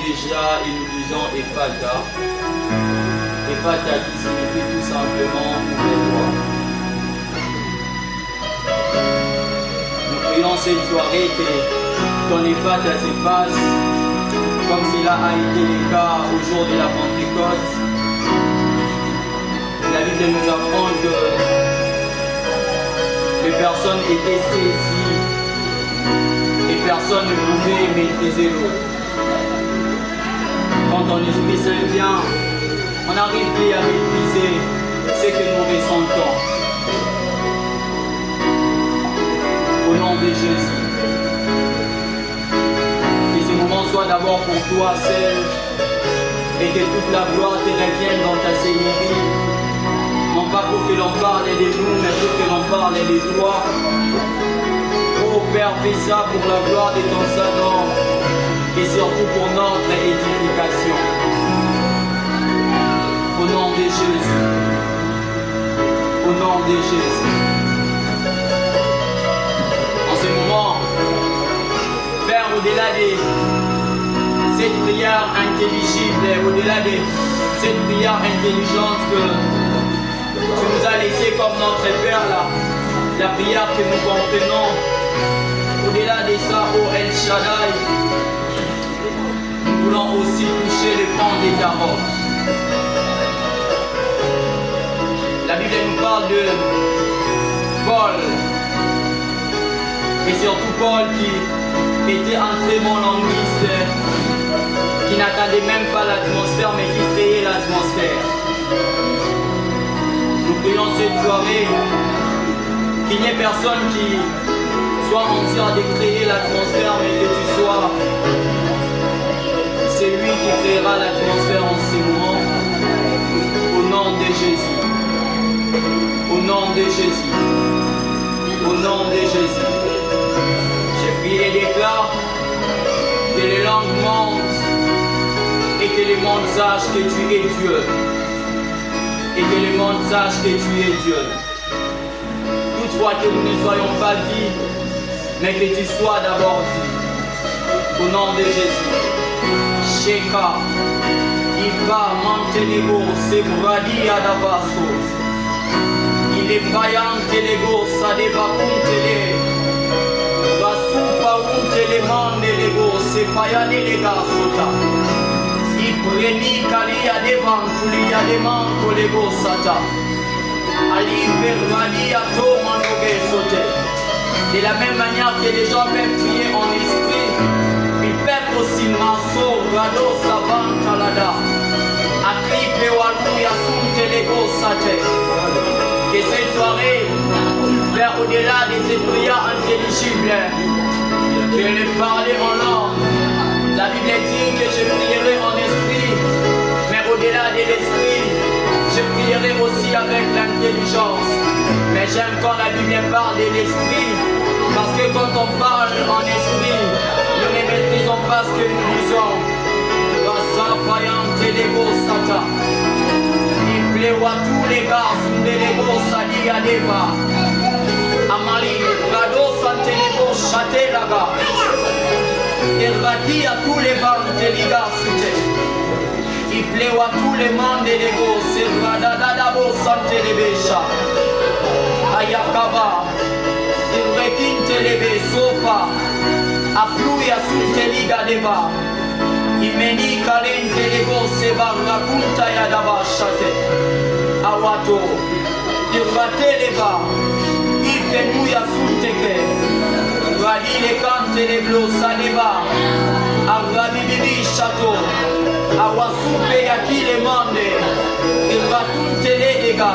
déjà et nous disons Ephata. Ephata qui signifie tout simplement ouvre-toi. Nous prions cette soirée que ton Ephata s'efface, comme cela a été le cas au jour de la Pentecôte. La Bible nous apprend que les personnes étaient saisies et personne ne pouvait maîtriser l'autre. Quand ton Esprit Saint vient, on n'arrive plus à maîtriser ce que nous ressentons. Au nom de Jésus, que ce moment soit d'abord pour toi seul et que toute la gloire te revienne dans ta Seigneurie. Non pas pour que l'on parle de nous, mais pour que l'on parle de toi. Oh Père, fais ça pour la gloire de ton Saint-Nom et surtout pour notre édification. Au nom de Jésus. Au nom de Jésus. En ce moment, Père, au-delà de cette prière intelligible, au-delà de cette prière intelligente que tu nous as laissé comme notre Père là, la prière que nous comprenons, au-delà de ça, ô El Shaddai, nous voulons aussi toucher le pan de ta roche. La Bible nous parle de Paul, et surtout Paul qui était un très bon linguiste, qui n'attendait même pas l'atmosphère, mais qui créait l'atmosphère. Nous prions cette soirée qu'il n'y ait personne qui soit en train de créer l'atmosphère, mais que tu sois celui qui créera l'atmosphère en ce moment. Au nom de Jésus. Au nom de Jésus. Au nom de Jésus. Je prie et déclare que les langues montent et que le monde sache que tu es Dieu. Et que le monde sache que tu es Dieu. Toutefois que nous ne soyons pas vus, mais que tu sois d'abord vu. Au nom de Jésus. Sheka, Iba, Mantelego, Sebradia Davaso. Il est vaillant, Telego, Sadeva Kuntele. Basupa Untele Mandelego, Sepayane Lega Sota. Ipreni Kalia Devan, Tulia Deman, Kolego Sata. Ali Pervalia Tomanoge Sote. De la même manière que les gens peuvent prier en esprit, ils peuvent aussi Maso, Rado, Savan, Kalada, Akripe, Walou, Yasoum, Telego, Sate. Que cette soirée, vers au-delà de cette prière intelligible, que les parler en langue. La Bible dit que je prierai en esprit, mais au-delà de l'esprit, je prierai aussi avec l'intelligence. Mais j'aime quand la Bible parle de l'esprit, parce que quand on parle en esprit, nous ne maîtrisons pas ce que nous disons. Il plaît à tous les gars, de l'ego, Sadi Adeva. Amali, Rado, Santelego, Chate Laga. Il va dire à tous les vents de l'Iga, il plaît à tous les mondes de l'ego, c'est Radadabo, Santelebesha. Ayakaba. Telebe sopa apluya sunteliga deva imeni kalente lego seba rakunta ya daba shate awato irvateleva ikenuya sunteke radile kante leblo sadeva arabibibi shato awasupe yakile mande irvatuntele dega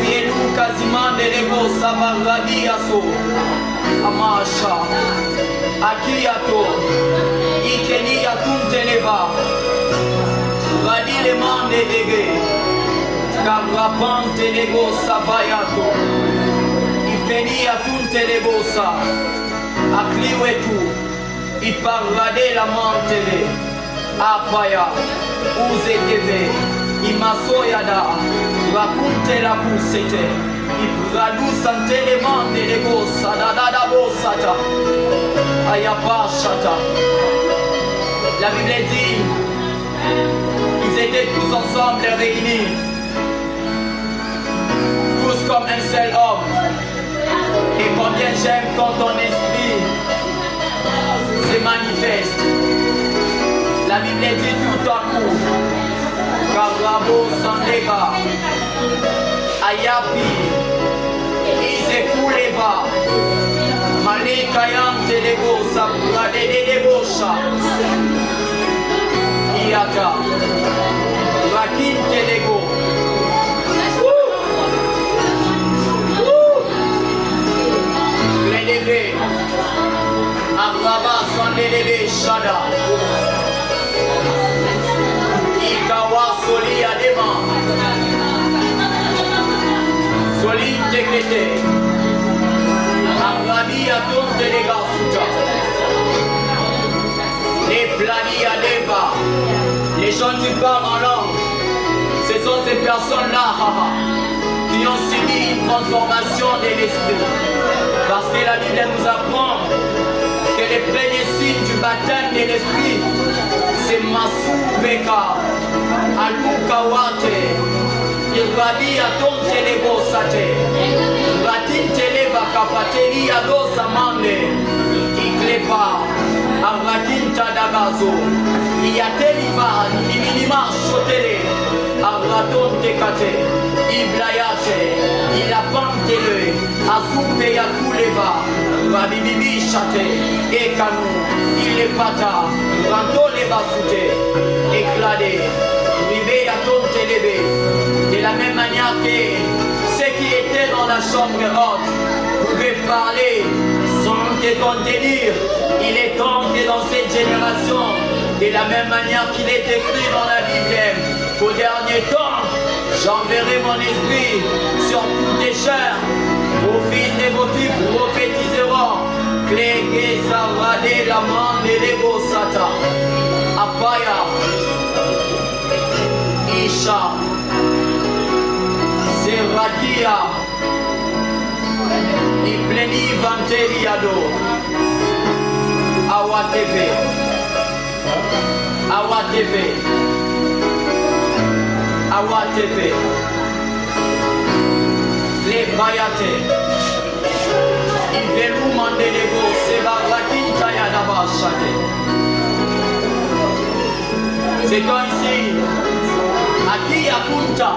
Yelu kazimande lego savaradia so amasha akiato ikenia tunteleva radile mande dege karapante lego savayato ikenia tuntelebosa akliwetu iparade la mantele apaya uzekeve imasoyada rakunte la kusete ibradu santele mande lego sadada bosata ayapashata. La Bible dit, ils étaient tous ensemble réunis, tous comme un seul homme. Et combien j'aime quand ton esprit se manifeste. La Bible dit tout à coup, Karabo Sandega, Ayapi, Isekuleva, Malekayam Telego, Sabra de Bosha, Iaka, Rakin Telego. Lévé, Araba Sandelebe Shada, Ikawa Soli Adema, Soli Tekete, Arabi Aton Telega Suta, les Plani Adeva, les gens qui parlent en langue, ce sont ces personnes-là qui ont subi une transformation de l'esprit. Parce que la Bible nous apprend que les premiers signes du baptême de l'esprit, c'est Masuveka, Alukawate, Irvadi Aton Telego Sate, Ratin Televa Kapateri Ado Samande, Iklepa, Aratin Tadagazo, Iateliva, Niminima Chotele, Araton Tekate, Iblayate, Ilapantele, Azoupe Yakuleva, Vabibibi Chate, Ekanu, Ilepata, Ranto Leva Soute, Écladé, Rivé Aton Telebe. De la même manière que ceux qui étaient dans la chambre haute pouvaient parler sans te contenir, il est temps que dans cette génération, de la même manière qu'il est écrit dans la Bible, qu'au dernier temps, j'enverrai mon esprit sur toutes les chairs. Vos fils et vos filles prophétiseront. Clégué, Savade, la main de l'ego Sata. Apaya. Isha. Serakia. Ipleni Vanteriado. Awatebe. Awatebe. Awatebe. Les Bayate, Ivelou Mandelego, Seba Rakinta Yadaba Chate. C'est comme si, Aki Yakunta,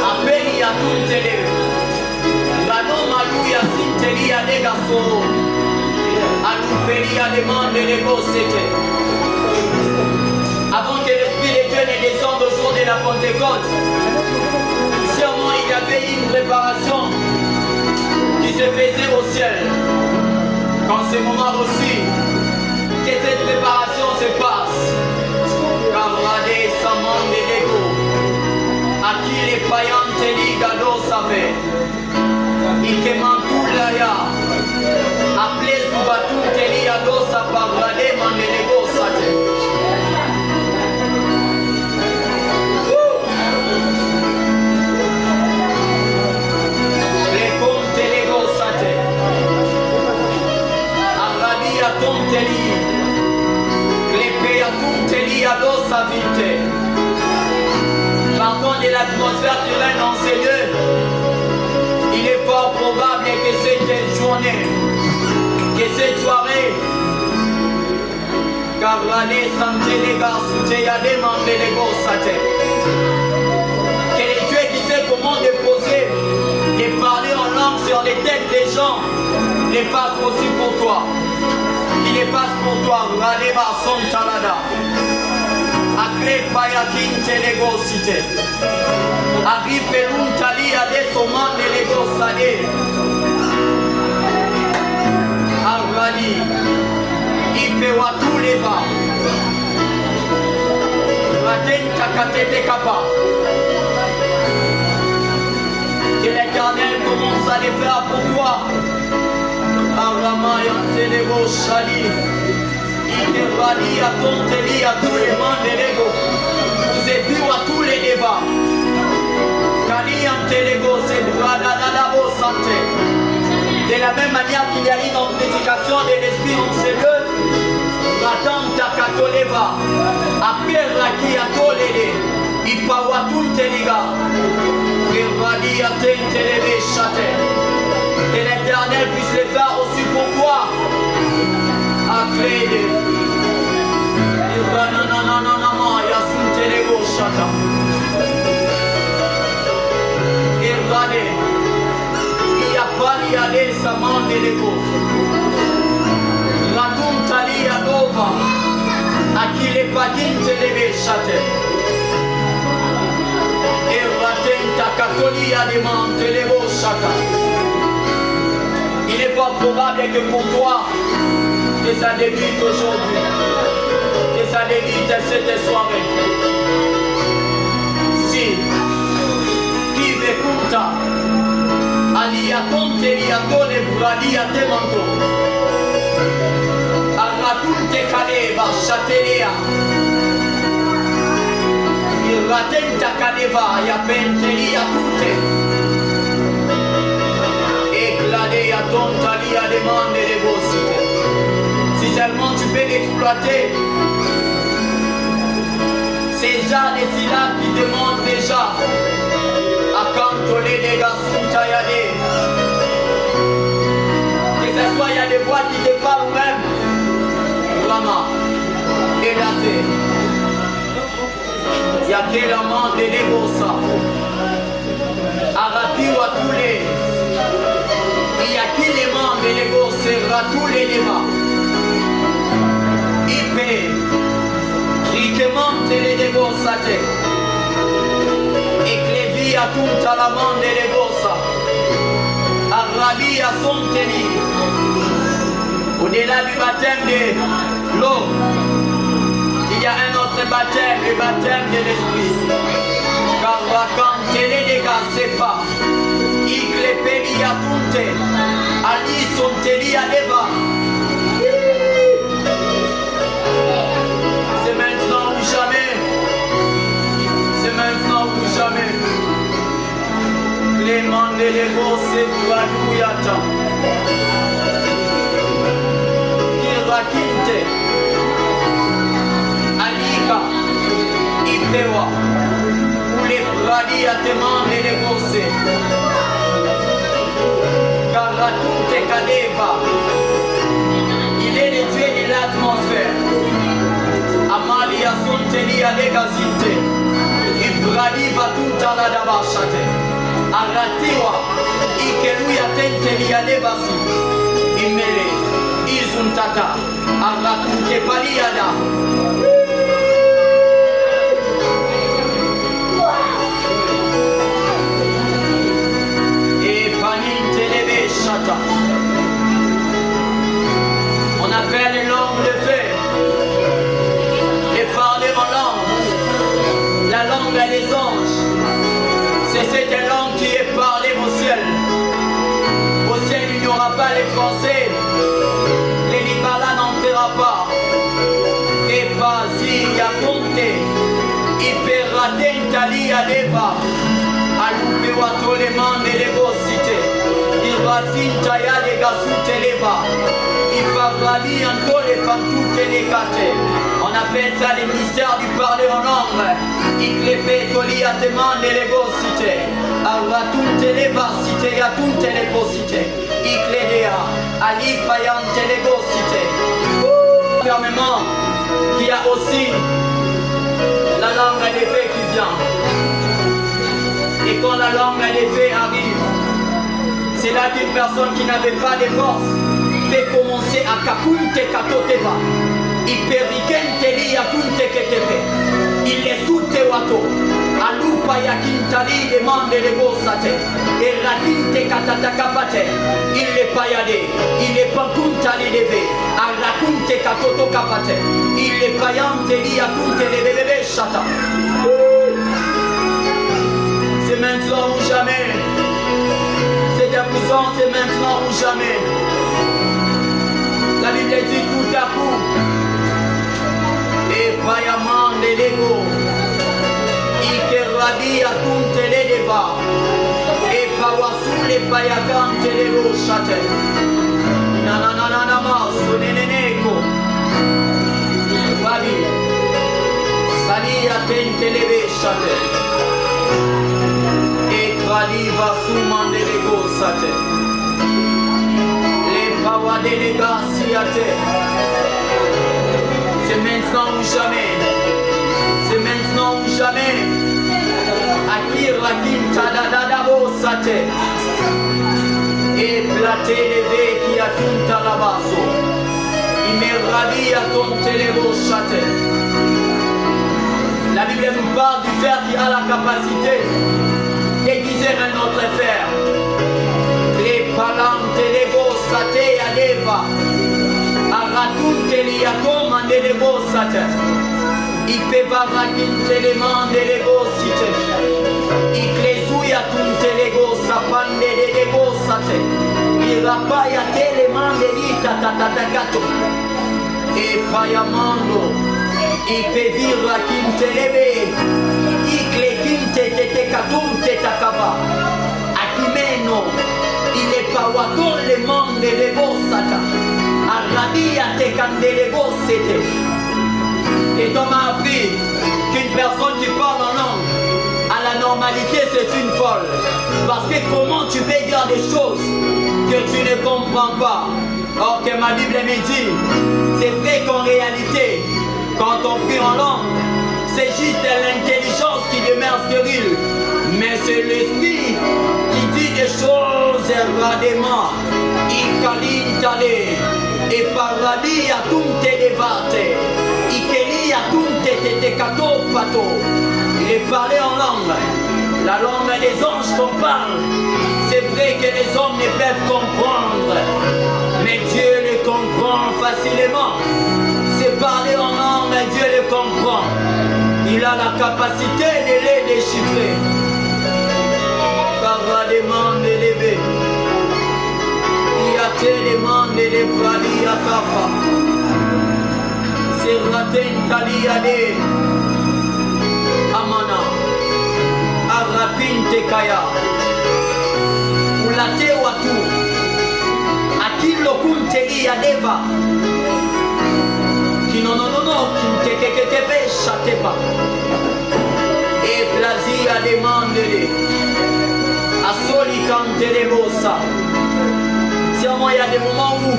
Apeni Yakuntele, Gano Malou Yasinteli Yadegaso, Anoupeli Yademandelego Sete. Avant que l'Esprit de Dieu ne descende au jour de la Pentecôte, sûrement il y avait une préparation qui se faisait au ciel. Qu'en ce moment aussi, que cette préparation se passe. Cabrade Saman de Lego, à qui les païens Teli Gado savaient, il quémant tout l'aria, appelé Soubatou Teli Gado Sapabrade Mandelego Sate. Tonteli, Clépé à Tonteli à sa vite. Pardon de l'atmosphère qui règne dans ces lieux, il est fort probable que cette journée, que cette soirée, Cabrane Santelega Souteya demandé les Gossate. Que le Dieu qui sait comment déposer et parler en langue sur les têtes des gens, les fasse aussi pour toi. Qu'il les fasse pour toi, Radeba Santalada. Akre Payakin Telego Cité. Arrive Peluntali à des sommans de l'ego Sade. Arvali. Ipewa tous les vents. Raten Takatete Kapa. Que l'Éternel commence à les faire pour toi. Arama Yantelego Shali, Ikevali à Tonteli à tous les mains de l'ego, vous êtes plus à tous les débats. Kali Yantelego, c'est Bradadabo Santé. De la même manière qu'il y a une amplification de l'esprit en ces deux, ratanta katoleva apera ki atolele ipawatunteliga irradi atentelebe chate. Que l'Éternel puisse le faire aussi pour toi. Acclédé. Irrananananama yasuntelego chata. Irrade. Iapali ade samandelego. Ratuntali adova. Akile pagintelebe chate. Irratenta katolia demantelego chata. Il n'est pas probable que pour toi, que ça débute aujourd'hui, que ça débute cette soirée. Si, qui écoute, aliatonte liatone bradia te manto, aratunte kaleva chatelea, irratenta kaleva ya pentelia tutte. Éclater à ton tali à demander les cités. Si seulement tu peux exploiter ces gens et syllabes qui demandent déjà à cantonner les gars sous tailladé. Que ce soit, il y a des voix qui te parlent même. Rama, élaté. Il y a quel amant de négocia. Arabi ou à tous les. Il y a qui les membres de négocier tous les débats. Il paie. Il demande les négociateurs. Et que les vies à tout à la main des négociateurs. Arabi à son tenu. Au-delà du baptême de l'eau, il y a un autre baptême, le baptême de l'esprit. Car quand les dégâts, c'est pas. Iklepeli ya tunte, ali sonteli ya leva. C'est maintenant ou jamais. C'est maintenant ou jamais. Clément de l'ego, c'est toi nous y attend. Kirakinte, Alika, Ipewa, ou les bradis à demander les négocier. Car la toute est kadeva. Il est le Dieu de l'atmosphère. Amalia sonteli à l'égazité. Ibradi va tout à la dabachate. Aratiwa. Ikeluya tenteli à l'ébasi. Imele. Izuntata. Aratunke paliada. On appelle l'homme de feu et parler en langue. La langue des anges, c'est cette langue qui est parlée au ciel. Au ciel, il n'y aura pas les Français, les Libala n'entrera pas. Et pas si y a compté, il paiera d'Intali à l'Eva, à louper à tous les membres de l'égocité. Il va s'intaya les gars sous téléva. Il parlera bien en tous les partout les gâtés. On appelle ça les mystères du parler en langue. Il clépé toli à demander les gocités. À toutes les vacités, à toutes les possités. Il clédéa, à l'ipayante les gocités. Fermement, qu'il y a aussi la langue à l'effet qui vient. Et quand la langue à l'effet arrive, c'est là qu'une personne qui n'avait pas de force peut commencer à kakunte katoteva. Il perikente li ya kunte ketepe. Il est soute wato. Alupa ya kintali demande de gosate. Et la kinte katatakapate. Il est payade. Il est pas kuntali leve. A la kunte katoto kapate. Il est payante li ya kunte de bébé chata. C'est maintenant ou jamais. La puissance est maintenant ou jamais. La Bible dit tout à coup. Et payaman de l'ego. Ike rabi à tout les débats. Et pawasu les payakan de l'ego chate. Nanananama soneneneko. chate. Et Kraliva Soumande Lego Sate. Les Pawa Délégasiate. C'est maintenant ou jamais. C'est maintenant ou jamais. Akir Rakim Tadadadabo Sate. Et platé levé qui a tout à la basso. Il m'est ravi à ton télébo chate. La Bible nous parle du fer qui a la capacité d'aiguiser un autre fer. Les palante lego sate adeva. Aratum teliatom and lego sate. Ipevarakin teleman de lego site. Iklezuya tum telego sapande de lego sate. Irapaya teleman de lita tatatakato. E payamando. Ipevira kintelebe. Ikle kinte tetekatum tetakaba. Akimeno. Il est pas waton les monde de bosata. Arabia te candele bossete. Et on m'a appris qu'une personne qui parle en langue à la normalité c'est une folle. Parce que comment tu peux dire des choses que tu ne comprends pas? Or que ma Bible me dit, c'est vrai qu'en réalité, quand on prie en langue, c'est juste l'intelligence qui demeure stérile. Mais c'est l'esprit qui dit des choses erradément. Il calintale et paradis à tout te devate. Ikeli à tout te kato pato. Il est parlé en langue. La langue des anges qu'on parle. C'est vrai que les hommes ne peuvent comprendre. Mais Dieu les comprend facilement. C'est parler en langue, mais Dieu les comprend. Il a la capacité de les déchiffrer. Demande les bébés. Il y a des demandes les brali à capa. C'est raten taliade. Amana. Arapin tekaya. Ulate watu. Akilo kunteli adeva. Qui non qui te chate pas. Et plaisir à demander. À soli quand les bossa. Sûrement il y a des moments où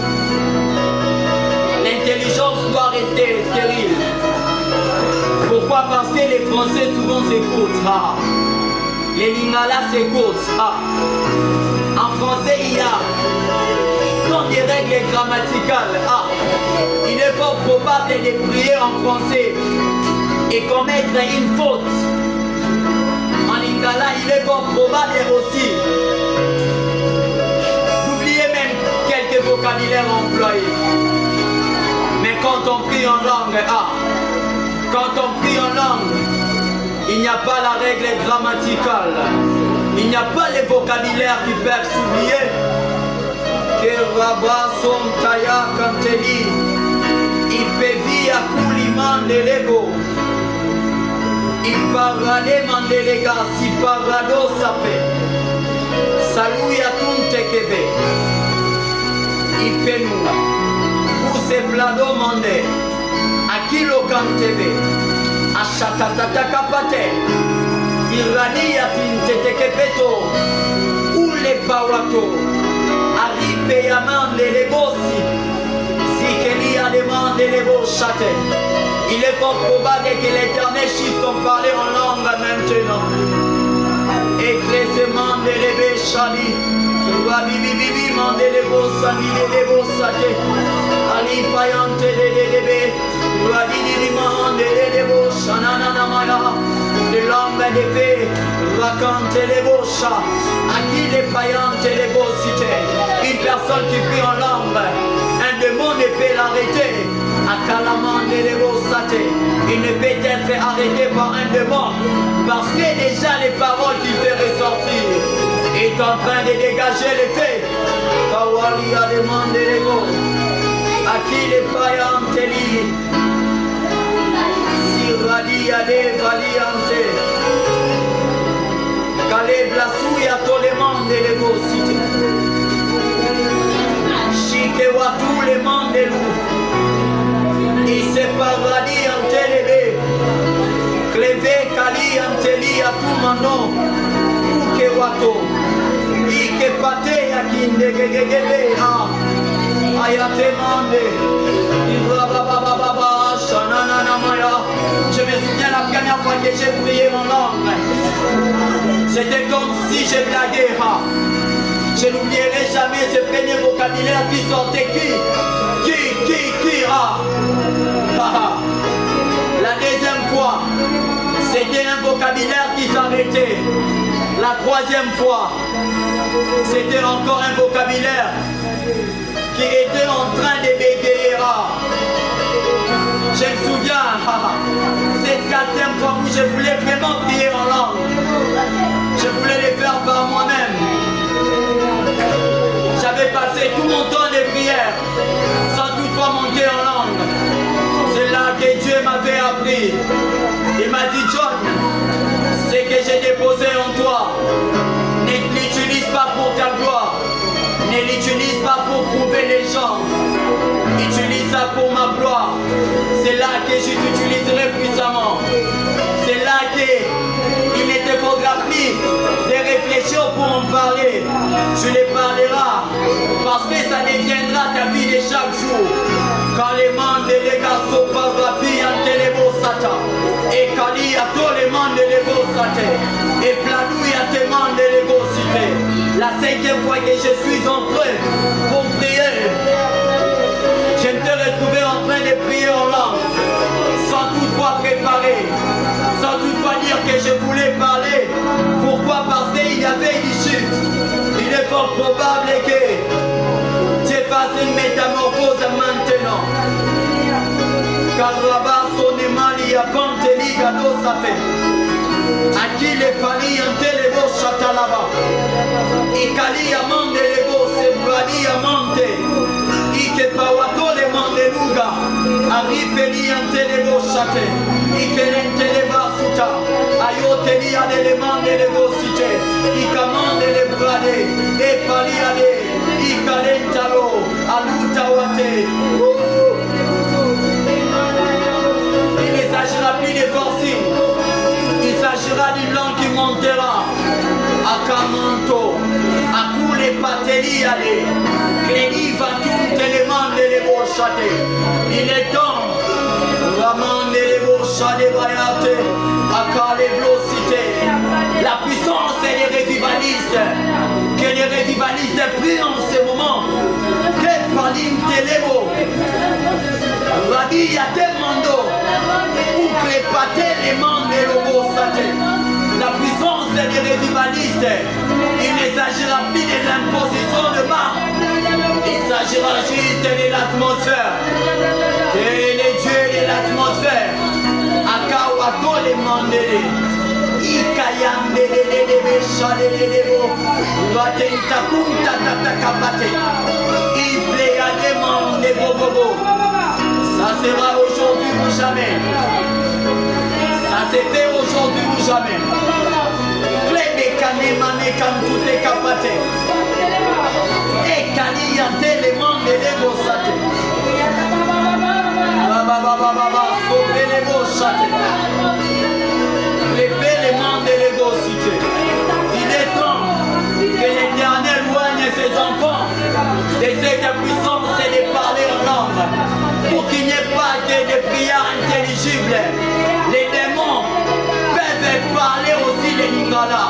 l'intelligence doit rester stérile. Pourquoi? Parce que les Français souvent s'écoutent. Ah. Les Lingala s'écoutent. Ah. En français il y a tant de règles grammaticales. Ah. Il n'est pas probable de prier en français et commettre une faute. Là, il est pas probable aussi d'oublier même quelques vocabulaires employés. Mais quand on prie en langue, quand on prie en langue, il n'y a pas la règle grammaticale. Il n'y a pas les vocabulaires qui peuvent s'oublier. Que Rabba son Taya Kanteli, il peut vivre à Kouliman de l'ego. Il parle des les gars, si parado sapé. Salut à tout te kebe. Il peut nous. Où c'est plado mandé. À qui le cantebe. À chatatata kapate. Il rani à tinte te kepeto. Où les pawato. À ripe et amande les gossi. Si qu'il y a demandé les beaux châtés. Il est fort probable que l'Éternel chiffre ton parler en langue maintenant. Éclaircement de l'ébé chali. Bibi mande les beaux sani les beaux satés. Ali payante de l'ébé. Radini mande les beaux chanana maya. Les langues des fées. Raconte les beaux chats. À qui les payantes les beaux cités. Une personne qui prie en langue. Un démon ne peut l'arrêter. Il ne peut être arrêté par un démon parce que déjà les paroles qu'il fait ressortir est en train de dégager les faits. Kawali a demandé les mots à qui les païens te lient. Sirali a des valiantes. Caleb la souille à tous les mondes de l'ego cité. Chikewa tous les mondes de l'eau. Il s'est paradis en télébé. Eve Kali Anteli Atumano Uke Wato Ike Pate Yakinde Gegebe Ayate Mande Ibababababa Shanana Maya. Je me souviens la première fois que j'ai prié en langue. C'était comme si j'ai blagué. Je n'oublierai jamais ce premier vocabulaire qui sortait qui La deuxième fois, c'était un vocabulaire qui s'arrêtait. La troisième fois, c'était encore un vocabulaire qui était en train de bégayer. Je me souviens, cette quatrième fois où je voulais vraiment prier en langue. Je voulais le faire par moi-même. J'avais passé tout mon temps de prière sans toutefois monter en langue. C'est là que Dieu m'avait appris. Il m'a dit, John, ce que j'ai déposé en toi, ne l'utilise pas pour ta gloire. Ne l'utilise pas pour prouver les gens. Utilise ça pour ma gloire. C'est là que je t'utiliserai puissamment. C'est là qu'il ne te faudra plus de réfléchir pour en parler. Tu les parleras parce que ça deviendra ta vie de chaque jour. Quand les membres de l'égasso par rapide en télébosata et Kali à tous les membres de l'égosate et Planouille à tes membres de l'égosité. La cinquième fois que je suis entré pour prier, je me suis retrouvé en train de prier en langue, sans toutefois préparer, sans toutefois dire que je voulais parler. Pourquoi? Parce qu'il y avait une chute. Il est fort probable que tu fasses une métamorphose maintenant. Car là-bas, son émali a compté l'igado ça fait. À qui les palis en télébo chata là-bas. Et Kali a mandé les beaux, c'est Brady a monté. Ike pawato le mande luga. Arripeli en télébo chate. Ike l'enteleba suta. Ayoteli a des mande les beaux cité. Ika mande les bradé. Et pali a des. Ika l'entalo. Aluta wate. Il ne s'agira plus de forcing. Il s'agira d'une langue qui montera à Kamanto, à tous les pâteries allés, Clény va tout élément de les beaux châtés. Il est temps, vraiment de les beaux châtés, à Caléblo-Cité. La puissance et les revivalistes, que les revivalistes prient en ce moment, que Palim Télébo, Radi Yatemando, pour préparer les membres de l'Obo Saté. La puissance des revivalistes, il ne s'agira plus de l'imposition de bas, il s'agira juste de l'atmosphère, que les dieux de l'atmosphère, Akawato les mandélés, Ikayandélé les méchants les mots, Batenta Kunta Tatakapate, Ibléa des membres des bobobos. Ça sera aujourd'hui ou jamais. Ça c'était aujourd'hui ou jamais. Clé des canémané quand tout est capaté. Et Kali yante les membres de l'égosate. Baba, sauver les gosate. Léper les membres de l'égosité. Il est temps que l'Éternel loigne ses enfants de cette puissance et de parler en langue. Pour qu'il n'y ait pas que des prières intelligibles. Les démons peuvent parler aussi les lingala.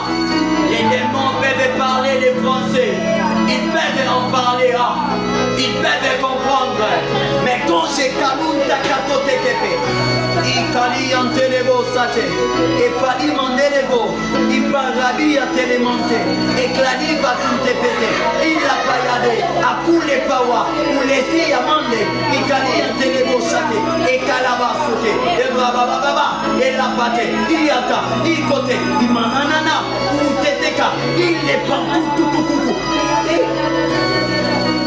Les démons peuvent parler les français. Ils peuvent en parler. Ils peuvent comprendre. Mais quand j'ai Kalunta Katote Kepe, Ikali en Telebo Sate, et Fali Mandelego, il Rabi à Télémonté, et Klani va tout te péter. Il a payadé, à coup les pawa, ou les filles à mander, Ikali en Telebo Sate, et Kalaba Sote, et Rabababa, et la pâte, Iata, Ikote, Imanana, ou Teteka, il est partout, tout.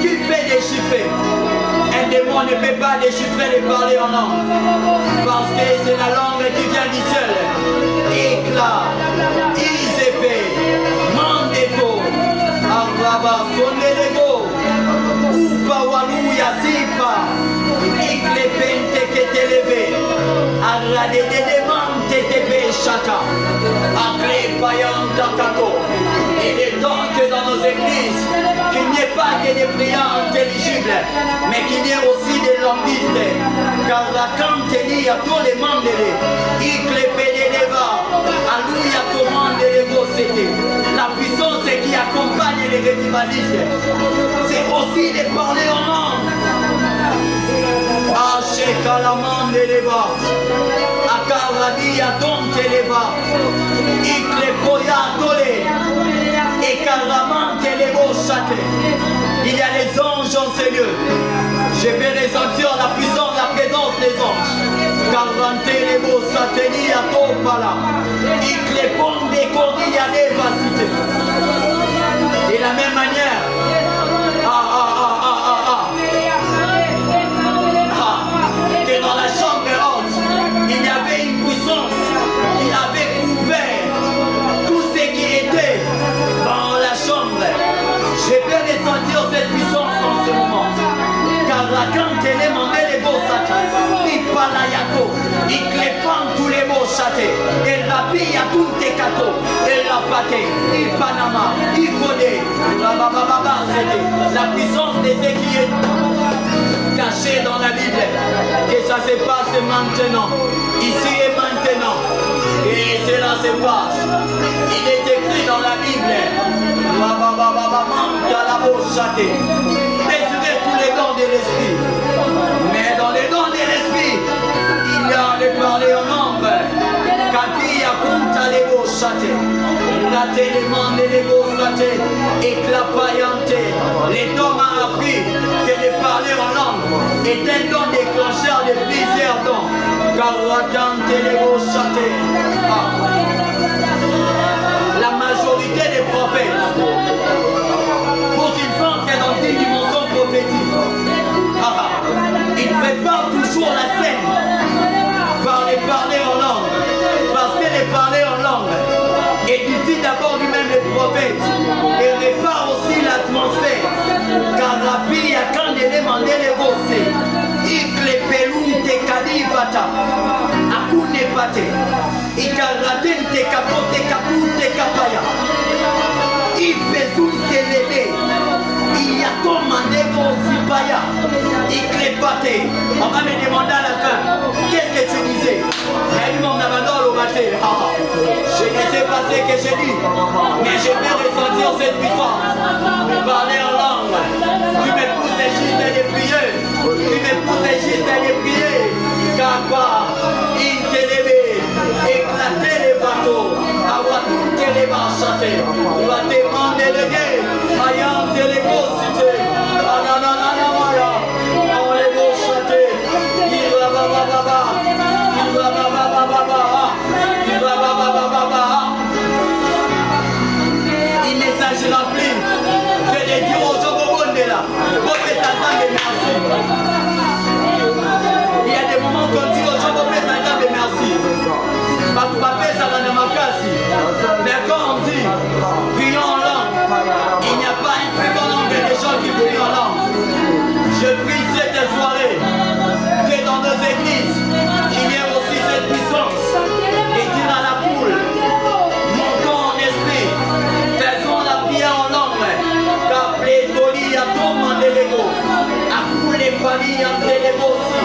Qui peut déchiffrer? Un démon ne peut pas déchiffrer et parler en langue. Parce que c'est la langue qui vient du ciel. Éclat, Isépé, Mandeko, Araba, Sonelego, Upa Walouya, Sipa, Iklepente qui est élevé, Arade de demande, Tétébé, Il est temps que dans nos églises, qu'il n'y ait pas que des prières intelligibles, mais qu'il y ait aussi des languistes. Car la cantenie a tous les membres, il clépé les va, alléluia, tout le monde les gossetés. La puissance qui accompagne les revivalistes, c'est aussi de parler en langue. Acheka la mande les va, akaradia donc les va, iklepoya tole, et caramante les bochate. Il y a les anges en ces lieux. Je vais ressentir la puissance, la présence des anges. Carante les bochate ni à topala, iklepon des cordilia des vacités. De la même manière, que dans la chambre haute, il y avait une puissance qui avait couvert tout ce qui était dans la chambre. Je peux ressentir cette puissance en ce moment. Car la cantelle est mandée les beaux satés. Il palayato, il clépant tous les beaux satés. Il rapille à tous tes cadeaux. Il la pâté, il panama, il connaît. La puissance de ce qui est caché dans la Bible, que ça se passe maintenant, ici et maintenant, et cela se passe. Il est écrit dans la Bible, désirez tous les dons de l'esprit, mais dans les dons de l'esprit, il y a de parler en langue. Katia punta les beaux châtés, la télémande les beaux châtés, éclapayante. Les dons m'a appris que de parler en langue est un don déclencheur de plusieurs dons. Caroatante les beaux châtés. La majorité des prophètes, pour qu'ils entrent dans une dimension prophétique, ils préparent toujours la scène par les parler en langue. Parce que les parler en langue édifie d'abord lui-même les prophètes et répare aussi l'atmosphère. Car la vie a quand elle est mandée les gossés. Il clépelou te kadivata. Akune pate. Il karaten te kapote kapou te kapaya. Il besoin te l'aider. Il y a commandé aussi paya. Il clépate. On va me demander à la fin, qu'est-ce que tu disais? Il m'a abandonné au matin. Je ne sais pas ce que j'ai dit, mais je peux ressentir cette puissance. Parler en langue. Tu me pousses juste à les prier. Tu me pousses juste à les prier. Car quoi? Il te lève, éclater les bateaux, avoir tout que les marches chanter. Tu vas te demander le guet, ayant te les consulter. On les beaux chanter. Il va il ne s'agira plus que de dire aux gens de là, merci. Il y a des moments qu'on dit aux gens de merci. Mais quand on dit prions en langue, il n'y a pas une plus bonne langue que des gens qui prient en langue. Je prie cette soirée que dans nos églises, qu'il y ait aussi cette puissance et dire à la foule, montons en esprit, faisons la prière en langue, car les dolis à tout monde l'ego, à tous les familles en télébo aussi,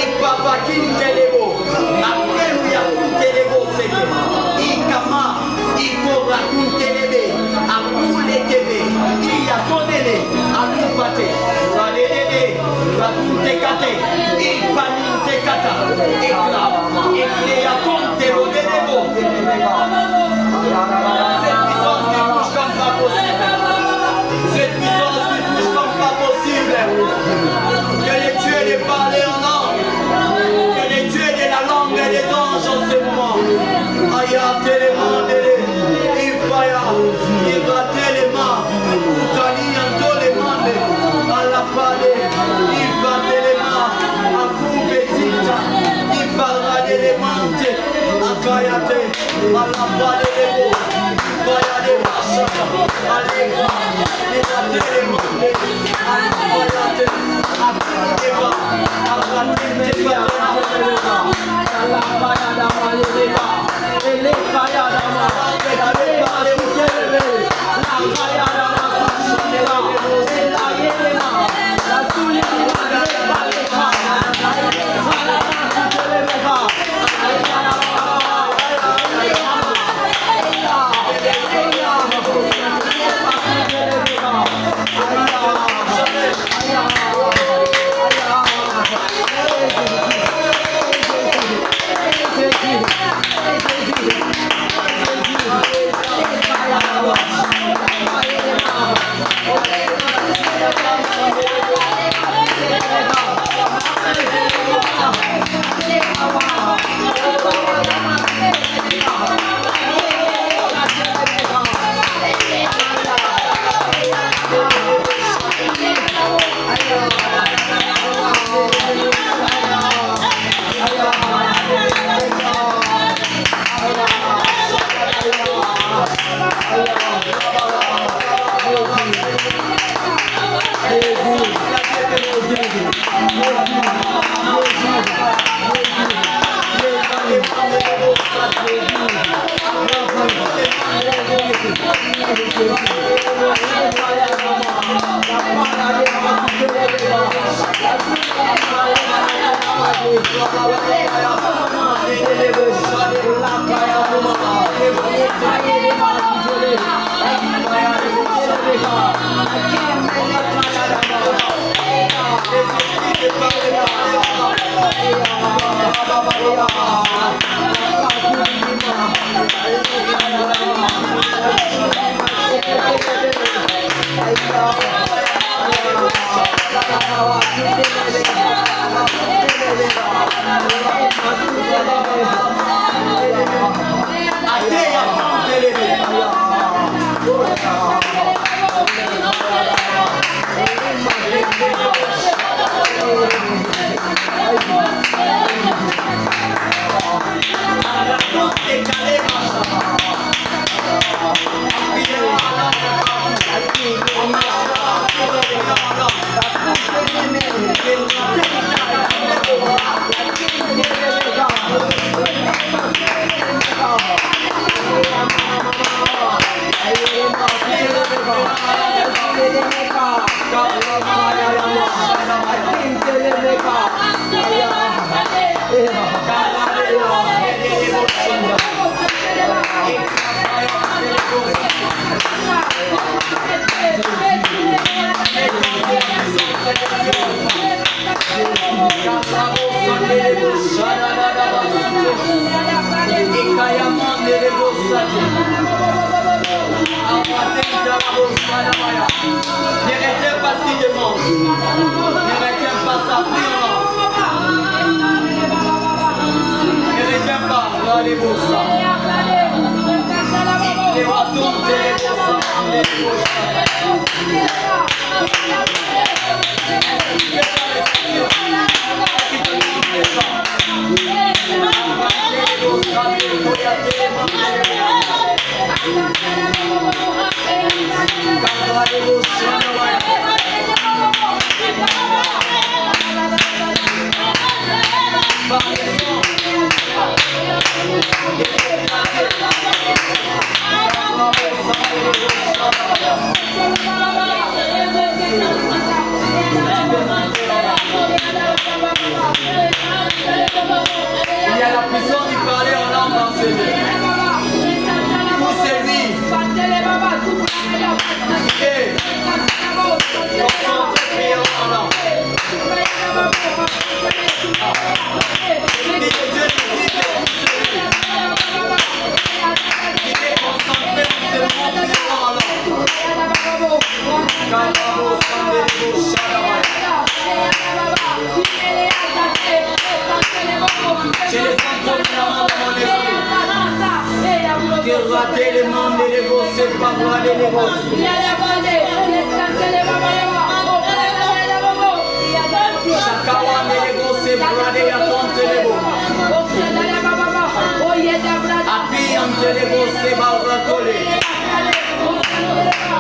et papa qui nous télébo, après lui à tout télébo, c'est que, il kama, il cobra tout télébé, à tous les TV, il y a ton délai, à nous pâté, va l'aider, va tout décater, il panique décata, éclat, éclat à ton télébo, cette puissance qui bouge comme pas possible. Cette puissance qui touche comme pas possible. Que les dieux les parler en langue. Que les dieux de la langue et des anges en ce moment. Aya télémandele. Il faya. Il va téléma. Tani en télémande. À la palais. Il va téléma. À Koubezita. Il parlera d'éléments. À Kayate. À la palais des mots. Vaya des marches. Allez,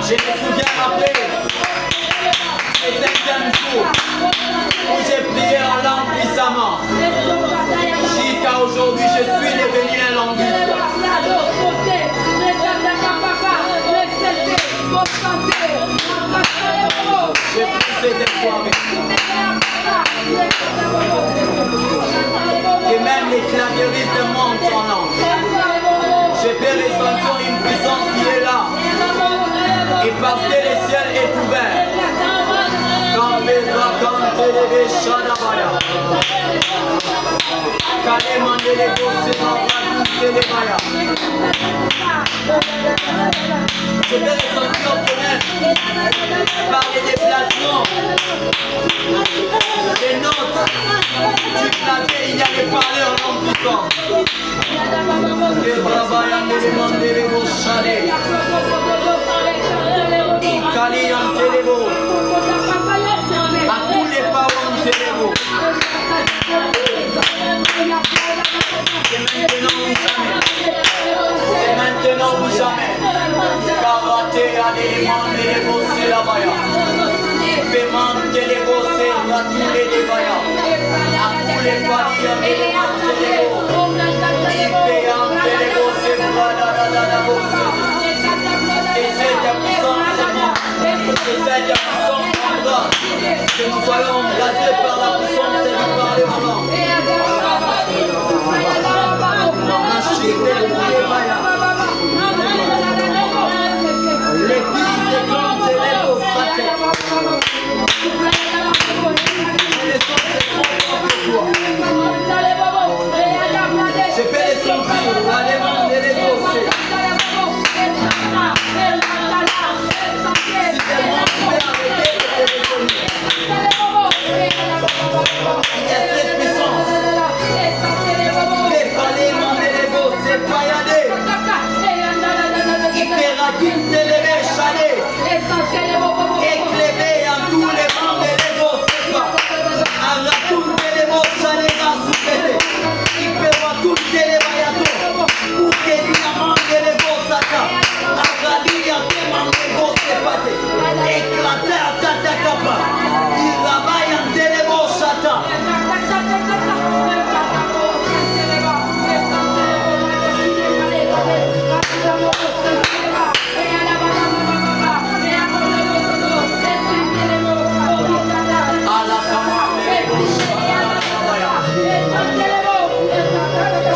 Je me souviens après ces 5 jours où j'ai prié en langue puissamment. Jusqu'à aujourd'hui, je suis devenu un languiste. J'ai pris cette soirée. Et même les claviéristes montent en langue. Je peux ressentir une puissance qui est là. Et parce que le ciel est ouvert, quand telebe shadabaya. Kalemandele bosse maradou telebaya. Je vais ressentir en problème par les déplacements. Les notes du clavier, il y a les parleurs en langue du temps. Le travail en élément de l'évo chalé. Ikali en télévo. À tous les parents en télévo. C'est maintenant ou jamais. Karaté à l'élément de l'évo, c'est la baya. Paiement de l'évo, c'est la toule de baya. À tous les paris en élément de l'évo. Payant de l'évo, c'est la bosse. Et c'est la puissance de moi. Et c'est la puissance de moi. Que nous soyons embrasés par la puissance de nous parler maintenant. L'église est grande et les beaux sacrés. Je peux les sentir, la demande et les bosser. Si c'est moi qui vais arrêter, je peux les sentir. Il y a cette puissance. Les palais, et les bosser, pas y aller. Hyperakim, télévé, chalet. Éclairé en tous les membres et les bosser pas. Aratoum, télévo, chalet, rassoupété. Hyperatum, télévayato. Pour que diamant et les bossaka. Agalia, téman, les bosser pâté. Éclaté à tatakapa. Il rabaille en télévo, chata.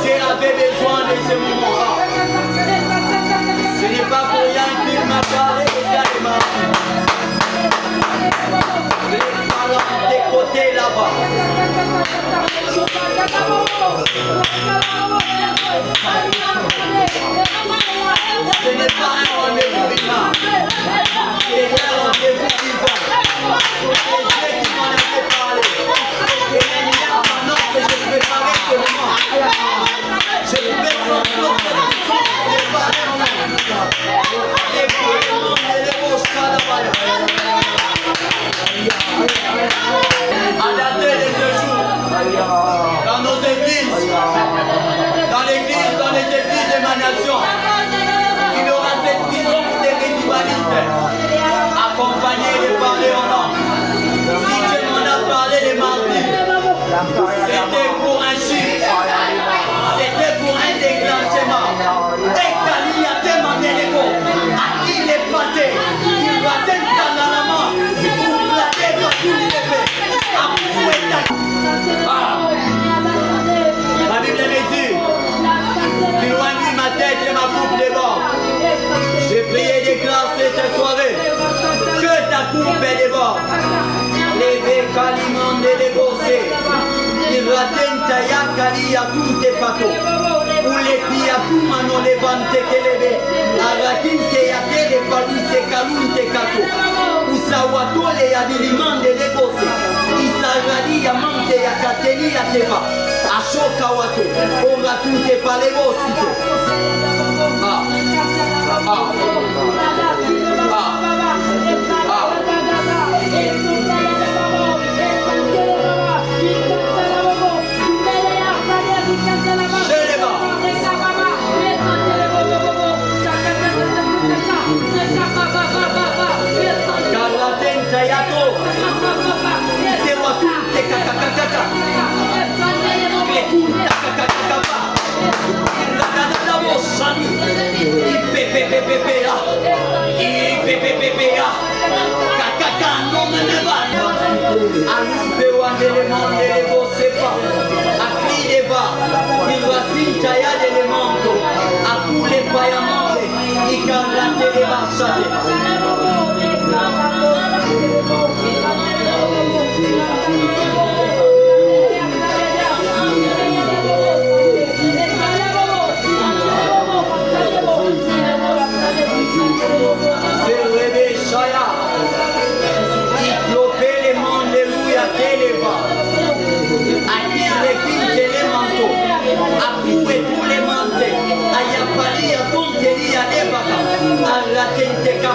J'avais besoin de ce moment-là. Ce n'est pas pour rien qu'il m'a parlé de ça et m'a les parents des côtés là-bas. Ce n'est pas un rendez-vous humain. C'est un rendez-vous divin. C'est Dieu qui m'en a fait parler. Et maintenant que je préparais ce moment, je pouvais sentir cette puissance préparer en moi. Et pour le monde de l'émotion là-bas. À dater de ce jour, dans nos églises, dans l'église, dans les églises de ma nation, il y aura cette puissance des ritualistes, accompagnée de parler en langue. Si Dieu m'en a parlé les mardis, c'était pour un chiffre, c'était pour un déclenchement. Et Kali a demandé les mots, à qui les pâtés, il va t'être dans la main, pour plater dans tout l'épée. Ma Bible me dit, plus loin de ma tête et ma coupe déborde. J'ai prié et déclare cette soirée que ta coupe déborde. Les bécaliments de l'ébosser, il ratenta ya kali ya tout tes patos. Ou les pieds à tout manon les vantes que les bé. Arakinte ya tele palu se kalunte kato. Ou sawato le ya dilimande l'ébosser. Isaradi ya mante ya kateli ya teva. Ashoka wato, ora tunte palebosite. Ah.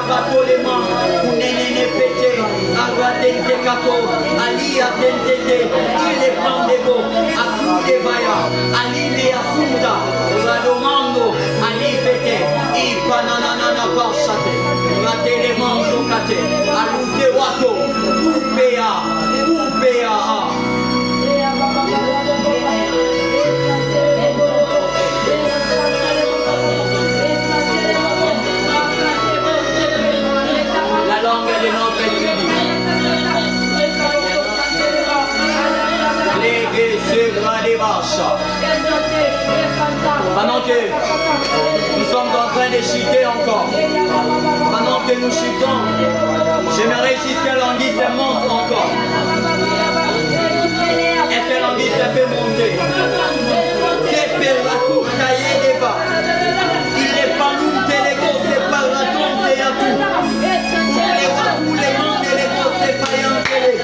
katolema unenene pete agatente kato ali atentete ile pandego akude vaya aline asunda radomando ali pete ipananana pasate ratelemando kate alute wato upea la langue de notre étudie. Pendant que nous sommes en train de chuter encore, pendant que nous chutons, j'aimerais juste que l'anguille monte encore. Est-ce que l'anguille peut monter? Que per la cour taillée des bas. Il est pas l'outé les gosses, c'est pas la tombe et à tout. Tous les membres et les gosses, c'est pas y enquêter.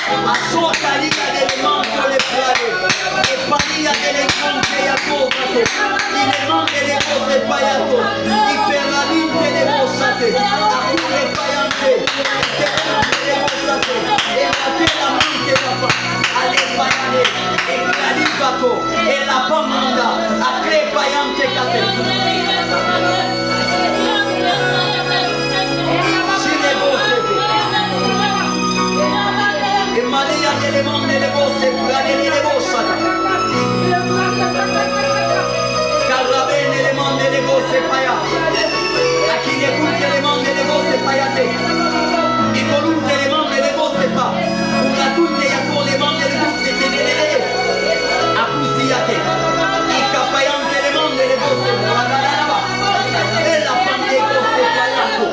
A sua carinha dele manco le plane e pania dele conte a todo e le mande le cose payato e per la vinte le mossate a cure payante e le mossate e la tela manche la fa alle payane e califato e la pomanda a cre payante cate Maria delle monde le gosse, gradini le bossate. Carravene le monde le gosse paiate. A chi le culte le monde le gosse paiate. I colunte le monde le gosse pa. Una tutte e a le monde le gosse tenere. A cusiate. I capaiante le monde le gosse guardanava. E la pante gosse paiato.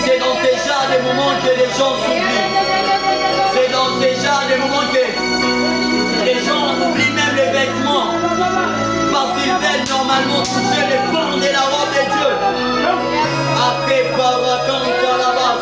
C'est dans ces genres de moments que les gens s'oublient. C'est dans ces genres de moments que les gens oublient même les vêtements. Parce qu'ils veulent normalement toucher les pans de la robe de Dieu. Après, par la là-bas.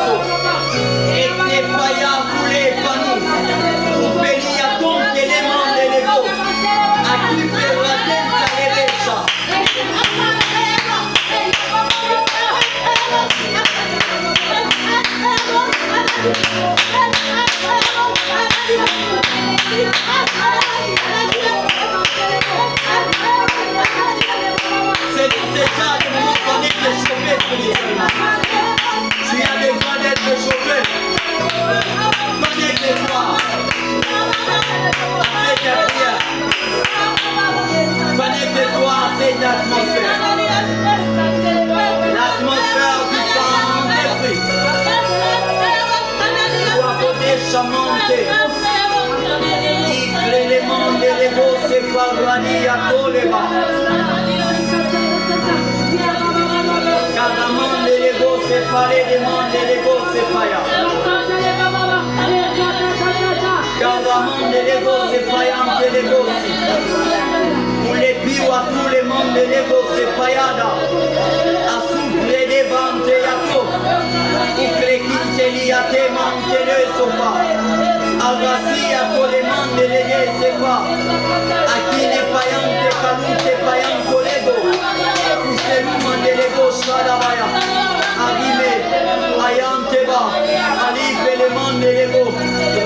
Radia Toleba. Caramande les beaux séparés, demande les beaux séparés. Caramande les beaux séparés, les beaux. Pour les biwa, tout le monde les beaux séparés. A souffler des ventes et à tout. Pour que les quincelli à tes manques ne sont pas. Arrasi à tous les monde les séparés. A qui les païens, les canons, les païens, collègues. Mandelego Shadabaya, Arime, Ayanteba, Ali Pelemandelego,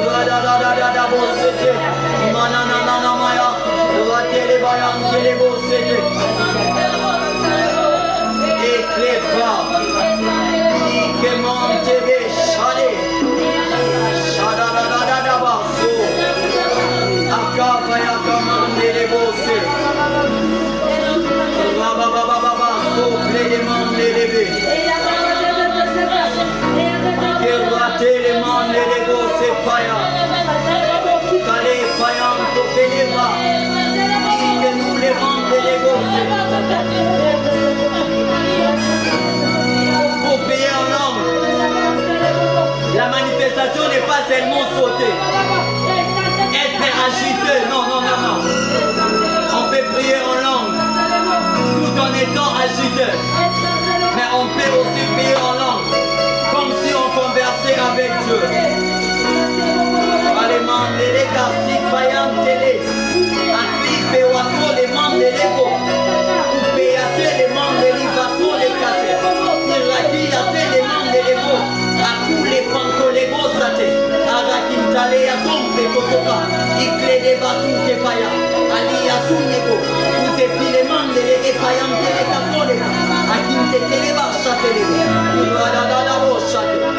Radadadada Bosete, Mananana Maya, Ratelebayan Telebo Sete, Eklepa, Ikemantebe Shade, Shadadadada Baso, Akabaya Kamandelebo Sete. Les demandes élevées. Que rater les demandes élevées, c'est païen. Calé païen, pour finir là. Que nous les demandes élevées. Faut payer en langue. La manifestation n'est pas seulement sauter. Être agité. Non. On peut prier en langue. Tout en étant agité. Mais on peut aussi prier en langue, comme si on conversait avec Dieu. Allez, mandez les gars, si païens télé, à clipper ou à trop les membres de l'ego, ou payater les membres de l'Ivato, les catés, Iraki a les membres de l'ego, à tous les pantos l'ego saté, à Rakim Tale, à Tombe, Kotoka, Ikle de Batou, des païens, Ali à Sounego, vous épilez les membres de l'ego païens télé, à qui me téléva châtelet, il va dans la châtelet.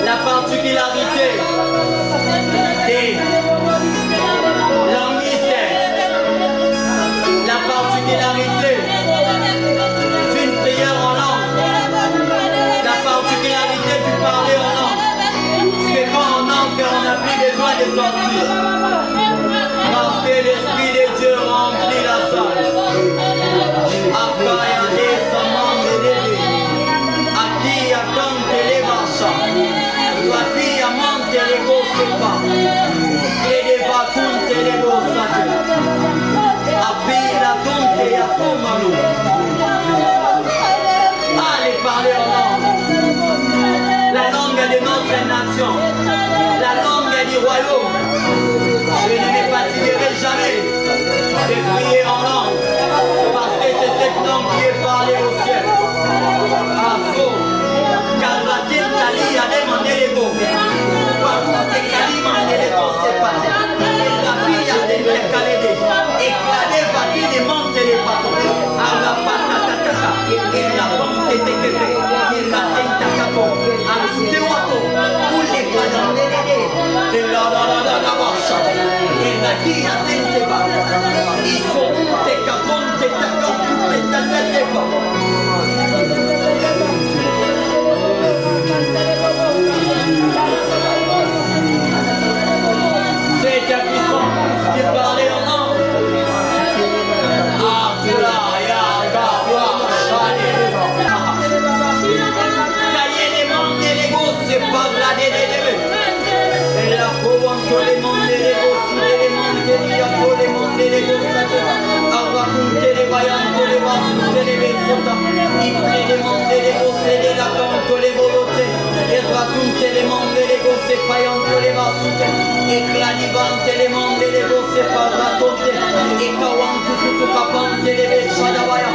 La particularité des languistes, la particularité d'une prière en langue, la particularité du parler en langue, c'est quand on entre, on n'a plus besoin de sortir. Parce que l'Esprit de Dieu remplit la salle. Akaya des samans de Dédé. Aki akante les marchands. Rafi amante les gossepas. Clé de vacunte les gossate. Api la tonte et akomano. Allez parler en langue. La langue de notre nation. La langue du royaume. Je ne me fatiguerai jamais de prier en langue, parce que c'est cette langue qui est parlée au ciel. Aso, Kalmatin Kali a demandé les mots. Pakoute Kali mandé les mots, c'est pas. Et la fille a été calée. Éclaté, vati les montes et les bateaux. A la patatata. Et la pompe était québé. Et la tente à capot. A l'outéoato. Pour les cadans de l'aider. Et la marche. Et la qui a tente pas. Ils sont montés caponte et tacon. Tout est à l'époque. C'est ta puissance qui parlait en langue. C'est pas la dédé. Et la pauvre entre les mondes et les gosses, les mondes et les gosses, les mondes et les gosses, à raconter les vaillants, les vasses, les bêtes, il plaît les mondes et les gosses, les lacantes, les volontés, et raconter les mondes et les gosses, et paillants, les vasses, et clanivante les mondes et les gosses, et pas raconter, et kawant, tout capante, les bêtes, chadabaya.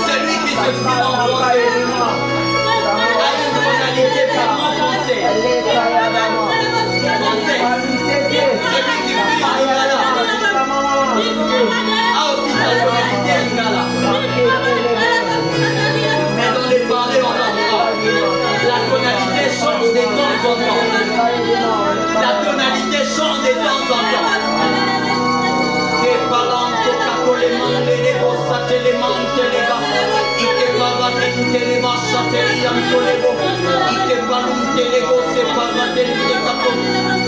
Celui qui se trouve en français a une tonalité purement française. Celui qui prie en lingala a aussi sa tonalité lingala. Mais dans les parler en langue, la tonalité change de temps en temps. La tonalité change de temps en temps. Que palanto capole mande le bossa te le mante le ga. Ike paradente le bassa te lianto le go. Ike palunte le go se paradente capo.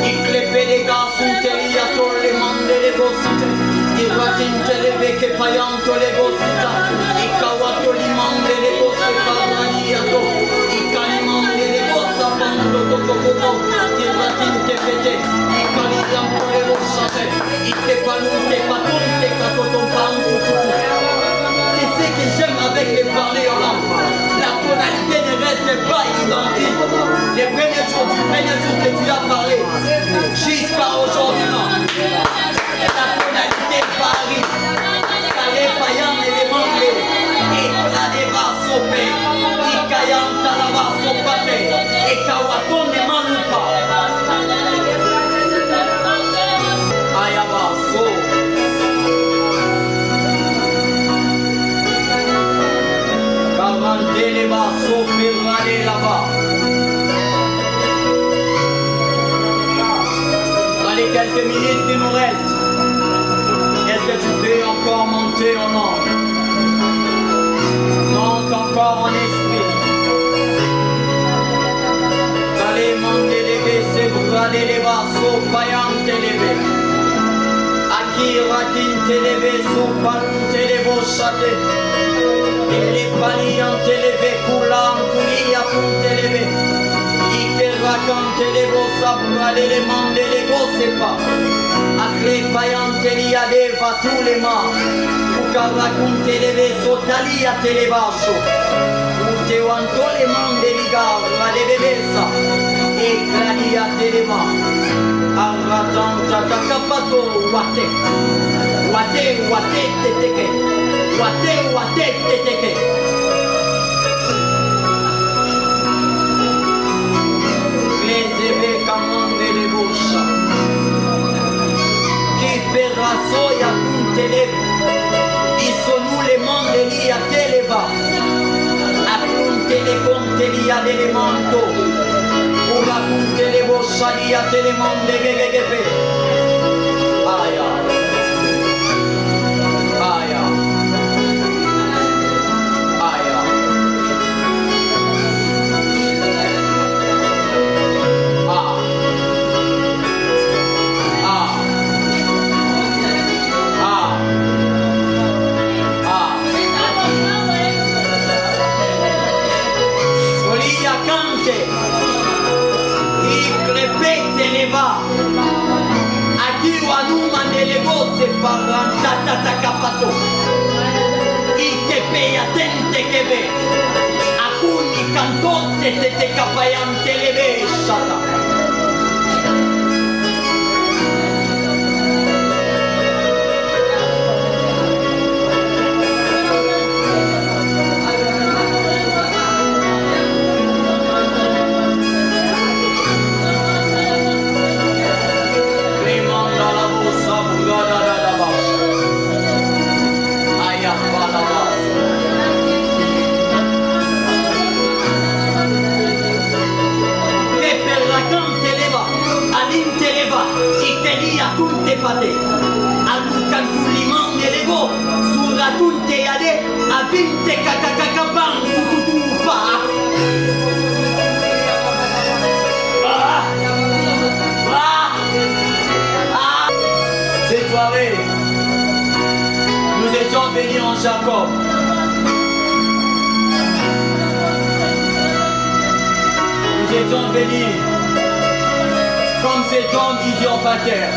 Ike pele ga sunte liato le mande le bossite. Iratinte le veke payanto le bossita. Ikawato li mande le go se paradiato. Ikani mande le bossa pando toto. Iratinte fete. Ikani lianto le bossate. Ike palunte patonte katoton panto tutu. C'est ce que j'aime avec les parler en langue. La tonalité ne reste pas identique. Les premiers jours que tu as parlé, jusqu'à aujourd'hui, non. La tonalité varie. Calé payan et les manglés. Et la deva sopé. Et kayan talaba sopate. Et kawaton ne manupa. Ayabaso. Les vasos perraler là-bas. Allez, quelques minutes qui nous restent. Est-ce que tu peux encore monter en nombre? Monte encore en esprit. Allez, monter les baisses, braler les vasos, payan télévé. Akira tin télévé, soupan télévo chate. Les paliants élevés, coulant, coulia pour élever. Ike raconte les beaux sabres, les demandes, les beaux c'est pas. Avec les paillants, il y a des va tous les morts. Pour qu'à raconter les vaisseaux, t'allie à télébacho. Pour te wanto les mandes, les gars, les bébés ça. Et cladi à téléma. Arratan, takapato, wate. Wate, tétéke. Wate, tétéke. Les évêques commandent les bouches. Qui perdra soya pour télé. Ils sont nous les mondes liés à téléva. A pour télécompte liés à des manteaux. Pour raconter les bouches liés à télémonde de gégépé. Aïe. Parantata Ike atente que ve Akuni cantote te capayante le ve shata. Alukan tulimang nelego suratun te ade abinte kakakakabang tututupa. Cette soirée, nous étions bénis en Jacob. Nous étions bénis comme cet homme usurpateur.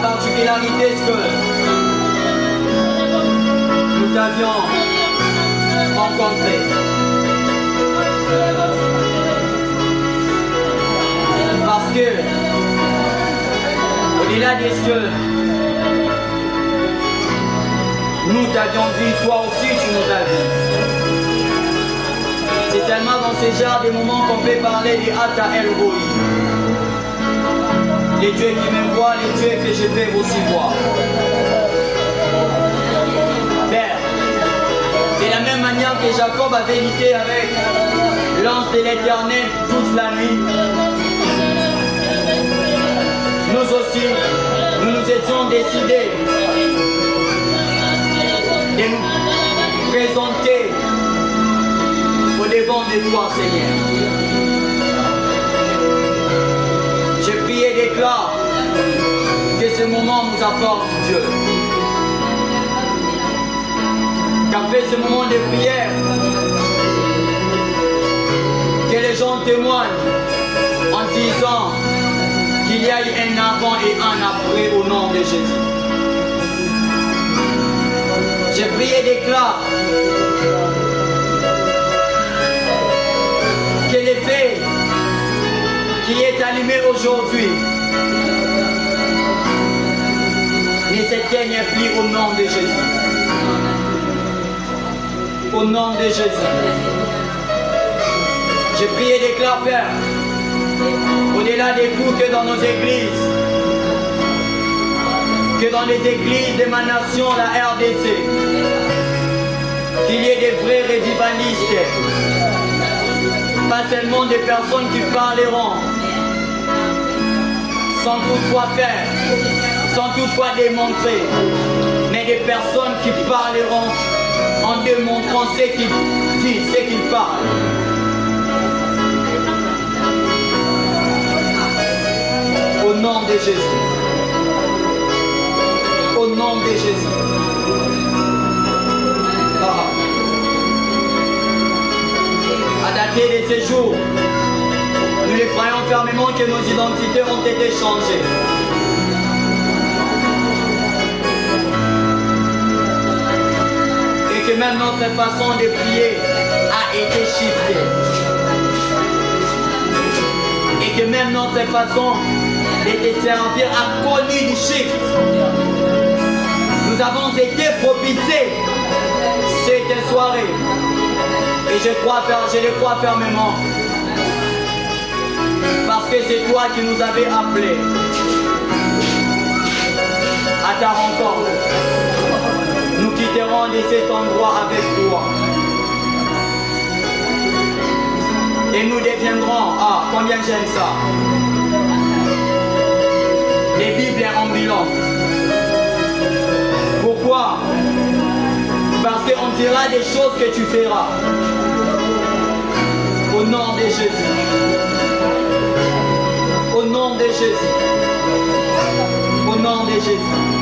Particularité, ce que nous t'avions rencontré. que, au-delà de ce que nous t'avions vu, toi aussi tu nous as vus. C'est seulement dans ce genre de moments qu'on peut parler de Ata El Roi. Les dieux qui me voient, les dieux que je peux aussi voir. Père, de la même manière que Jacob avait lutté avec l'ange de l'Éternel toute la nuit, nous aussi, nous nous étions décidés de nous présenter au devant de toi, Seigneur. Je prie et déclare que ce moment nous apporte Dieu. Qu'après ce moment de prière, que les gens témoignent en disant qu'il y a eu un avant et un après au nom de Jésus. Je prie et déclare que l'effet qui est allumé aujourd'hui ne s'éteigne plus au nom de Jésus. Au nom de Jésus. Je prie et déclare, Père, au-delà des coups que dans nos églises, que dans les églises de ma nation, la RDC, qu'il y ait des vrais revivalistes, pas seulement des personnes qui parleront sans toutefois faire, sans toutefois démontrer, mais des personnes qui parleront en démontrant ce qu'ils disent, ce qu'ils parlent. Au nom de Jésus. Au nom de Jésus. À dater de ces jours, nous les croyons fermement que nos identités ont été changées. Et que même notre façon de prier a été shiftée. Et que même notre façon de te servir a connu du shift. Nous avons été propitiés cette soirée. Et je le crois fermement. Parce que c'est toi qui nous avais appelés à ta rencontre. Nous quitterons de cet endroit avec toi. Et nous deviendrons, combien j'aime ça, des Bibles ambulantes. Pourquoi? Parce qu'on dira des choses que tu feras. Au nom de Jésus. Au nom de Jésus. Au nom de Jésus.